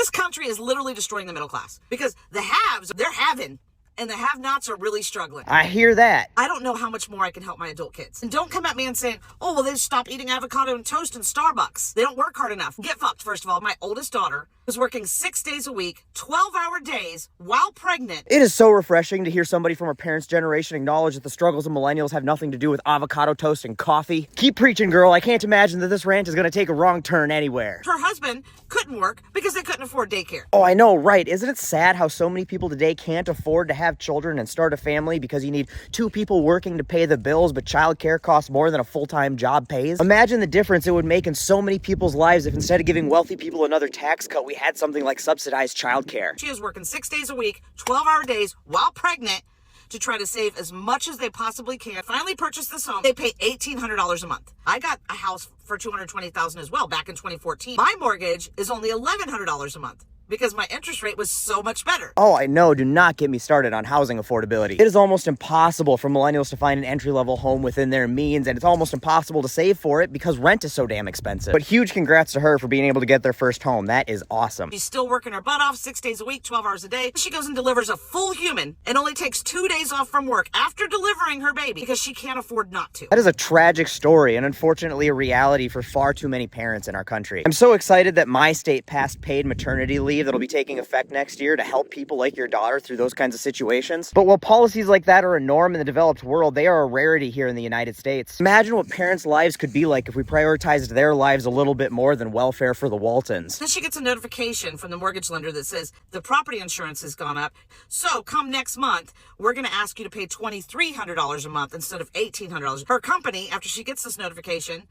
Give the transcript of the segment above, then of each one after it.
This country is literally destroying the middle class because the haves, they're having, and the have-nots are really struggling. I hear that. I don't know how much more I can help my adult kids. And don't come at me and say, oh, well, they stop eating avocado and toast in Starbucks. They don't work hard enough. Get fucked, first of all. My oldest daughter was working 6 days a week, 12-hour days, while pregnant. It is so refreshing to hear somebody from our parents' generation acknowledge that the struggles of millennials have nothing to do with avocado toast and coffee. Keep preaching, girl. I can't imagine that this rant is going to take a wrong turn anywhere. Her husband couldn't work because they couldn't afford daycare. Oh, I know, right? Isn't it sad how so many people today can't afford to have children and start a family because you need 2 people working to pay the bills, but childcare costs more than a full-time job pays? Imagine the difference it would make in so many people's lives if instead of giving wealthy people another tax cut, we had something like subsidized childcare. She is working 6 days a week, 12-hour days, while pregnant, to try to save as much as they possibly can. Finally purchased this home. They pay $1,800 a month. I got a house for $220,000 as well back in 2014. My mortgage is only $1,100 a month, because my interest rate was so much better. Oh, I know. Do not get me started on housing affordability. It is almost impossible for millennials to find an entry-level home within their means, and it's almost impossible to save for it because rent is so damn expensive. But huge congrats to her for being able to get their first home. That is awesome. She's still working her butt off 6 days a week, 12 hours a day. She goes and delivers a full human and only takes 2 days off from work after delivering her baby because she can't afford not to. That is a tragic story and unfortunately a reality for far too many parents in our country. I'm so excited that my state passed paid maternity leave that'll be taking effect next year to help people like your daughter through those kinds of situations. But while policies like that are a norm in the developed world, they are a rarity here in the United States. Imagine what parents' lives could be like if we prioritized their lives a little bit more than welfare for the Waltons. Then she gets a notification from the mortgage lender that says the property insurance has gone up. So come next month, we're going to ask you to pay $2,300 a month instead of $1,800. Her company, after she gets this notification,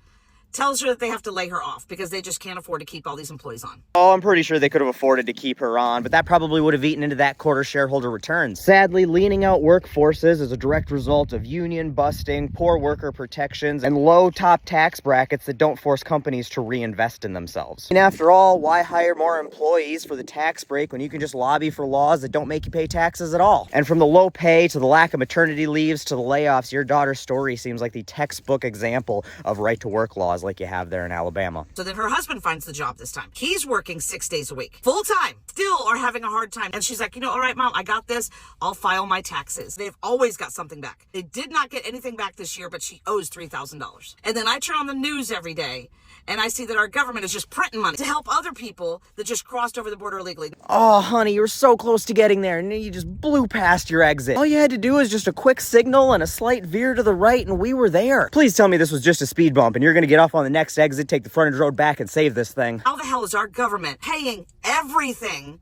tells her that they have to lay her off because they just can't afford to keep all these employees on. Oh, I'm pretty sure they could have afforded to keep her on, but that probably would have eaten into that quarter shareholder returns. Sadly, leaning out workforces is a direct result of union busting, poor worker protections, and low top tax brackets that don't force companies to reinvest in themselves. And after all, why hire more employees for the tax break when you can just lobby for laws that don't make you pay taxes at all? And from the low pay to the lack of maternity leaves to the layoffs, your daughter's story seems like the textbook example of right to work laws like you have there in Alabama. So then her husband finds the job this time. He's working 6 days a week, full time, still are having a hard time. And she's like, all right, Mom, I got this. I'll file my taxes. They've always got something back. They did not get anything back this year, but she owes $3,000. And then I turn on the news every day and I see that our government is just printing money to help other people that just crossed over the border illegally. Oh, honey, you were so close to getting there, and you just blew past your exit. All you had to do was just a quick signal and a slight veer to the right, and we were there. Please tell me this was just a speed bump, and you're gonna get off on the next exit, take the frontage road back, and save this thing. How the hell is our government paying everything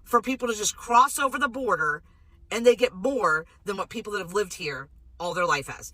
for people to just cross over the border, and they get more than what people that have lived here all their life has?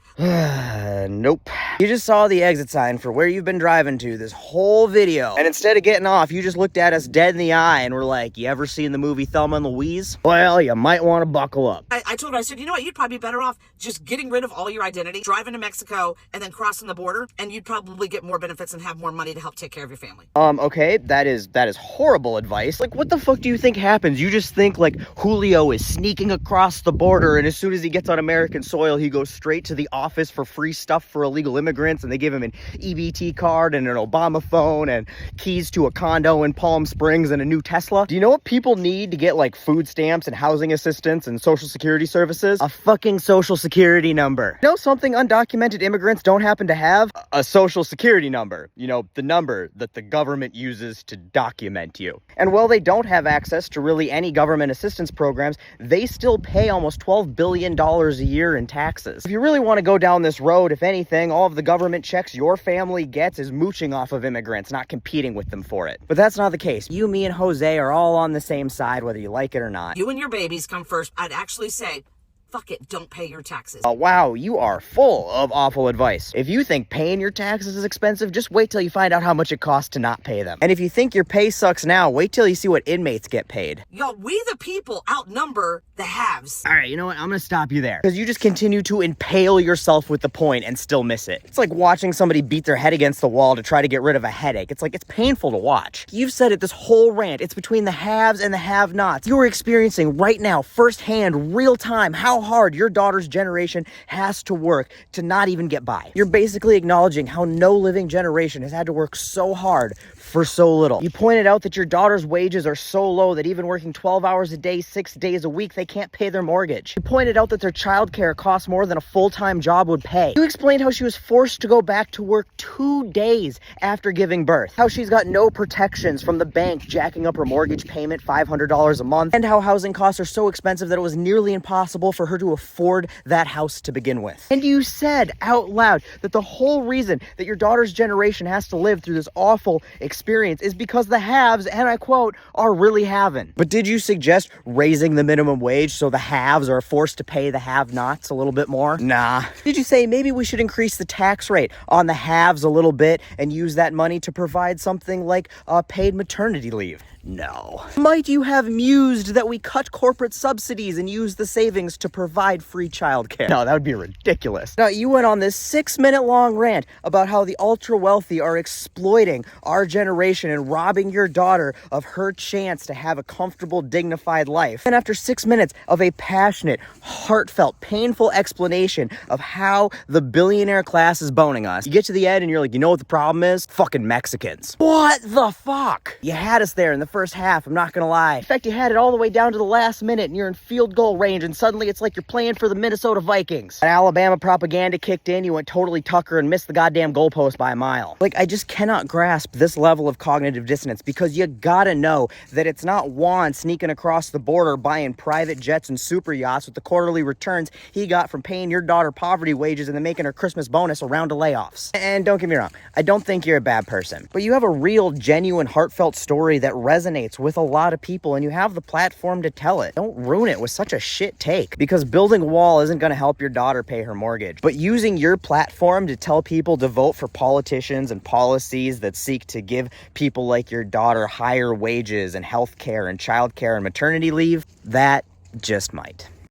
Nope. You just saw the exit sign for where you've been driving to this whole video. And instead of getting off, you just looked at us dead in the eye and were like, you ever seen the movie Thelma and Louise? Well, you might want to buckle up. I told her, I said, you know what? You'd probably be better off just getting rid of all your identity, driving to Mexico, and then crossing the border, and you'd probably get more benefits and have more money to help take care of your family. Okay, that is horrible advice. Like, what the fuck do you think happens? You just think, like, Julio is sneaking across the border, and as soon as he gets on American soil, he goes straight to the office for free stuff for illegal immigrants, and they give him an EBT card and an Obama phone and keys to a condo in Palm Springs and a new Tesla. Do you know what people need to get, like, food stamps and housing assistance and social security services? A fucking social security number. You know something undocumented immigrants don't happen to have? A social security number. You know, the number that the government uses to document you. And while they don't have access to really any government assistance programs, they still pay almost $12 billion a year in taxes. If you really want to go down this road, if anything, all of the government checks your family gets is mooching off of immigrants, not competing with them for it. But that's not the case. You, me, and Jose are all on the same side, whether you like it or not. You and your babies come first. I'd actually say, fuck it, don't pay your taxes. Oh, wow, you are full of awful advice. If you think paying your taxes is expensive, just wait till you find out how much it costs to not pay them. And if you think your pay sucks now, wait till you see what inmates get paid. Yo, we the people outnumber the haves. All right, you know what? I'm gonna stop you there. Because you just continue to impale yourself with the point and still miss it. It's like watching somebody beat their head against the wall to try to get rid of a headache. It's like, it's painful to watch. You've said it this whole rant. It's between the haves and the have-nots. You're experiencing right now, firsthand, real time, how hard your daughter's generation has to work to not even get by. You're basically acknowledging how no living generation has had to work so hard for so little. You pointed out that your daughter's wages are so low that even working 12 hours a day, 6 days a week, they can't pay their mortgage. You pointed out that their childcare costs more than a full-time job would pay. You explained how she was forced to go back to work 2 days after giving birth, how she's got no protections from the bank jacking up her mortgage payment $500 a month, and how housing costs are so expensive that it was nearly impossible for her to afford that house to begin with. And you said out loud that the whole reason that your daughter's generation has to live through this awful experience is because the haves, and I quote, are really having. But did you suggest raising the minimum wage so the haves are forced to pay the have-nots a little bit more? Nah. Did you say maybe we should increase the tax rate on the haves a little bit and use that money to provide something like paid maternity leave? No. Might you have mused that we cut corporate subsidies and use the savings to provide free childcare? No, that would be ridiculous. Now, you went on this 6-minute long rant about how the ultra wealthy are exploiting our generation and robbing your daughter of her chance to have a comfortable, dignified life. And after 6 minutes of a passionate, heartfelt, painful explanation of how the billionaire class is boning us, you get to the end and you're like, you know what the problem is? Fucking Mexicans. What the fuck? You had us there in the first half, I'm not gonna lie. In fact, you had it all the way down to the last minute and you're in field goal range and suddenly it's like you're playing for the Minnesota Vikings. And Alabama propaganda kicked in, you went totally Tucker and missed the goddamn goalpost by a mile. Like, I just cannot grasp this level of cognitive dissonance, because you gotta know that it's not Juan sneaking across the border buying private jets and super yachts with the quarterly returns he got from paying your daughter poverty wages and then making her Christmas bonus a round of layoffs. And don't get me wrong, I don't think you're a bad person, but you have a real, genuine, heartfelt story that resonates with a lot of people and you have the platform to tell it. Don't ruin it with such a shit take, because building a wall isn't going to help your daughter pay her mortgage. But using your platform to tell people to vote for politicians and policies that seek to give people like your daughter higher wages and health care and child care and maternity leave, that just might.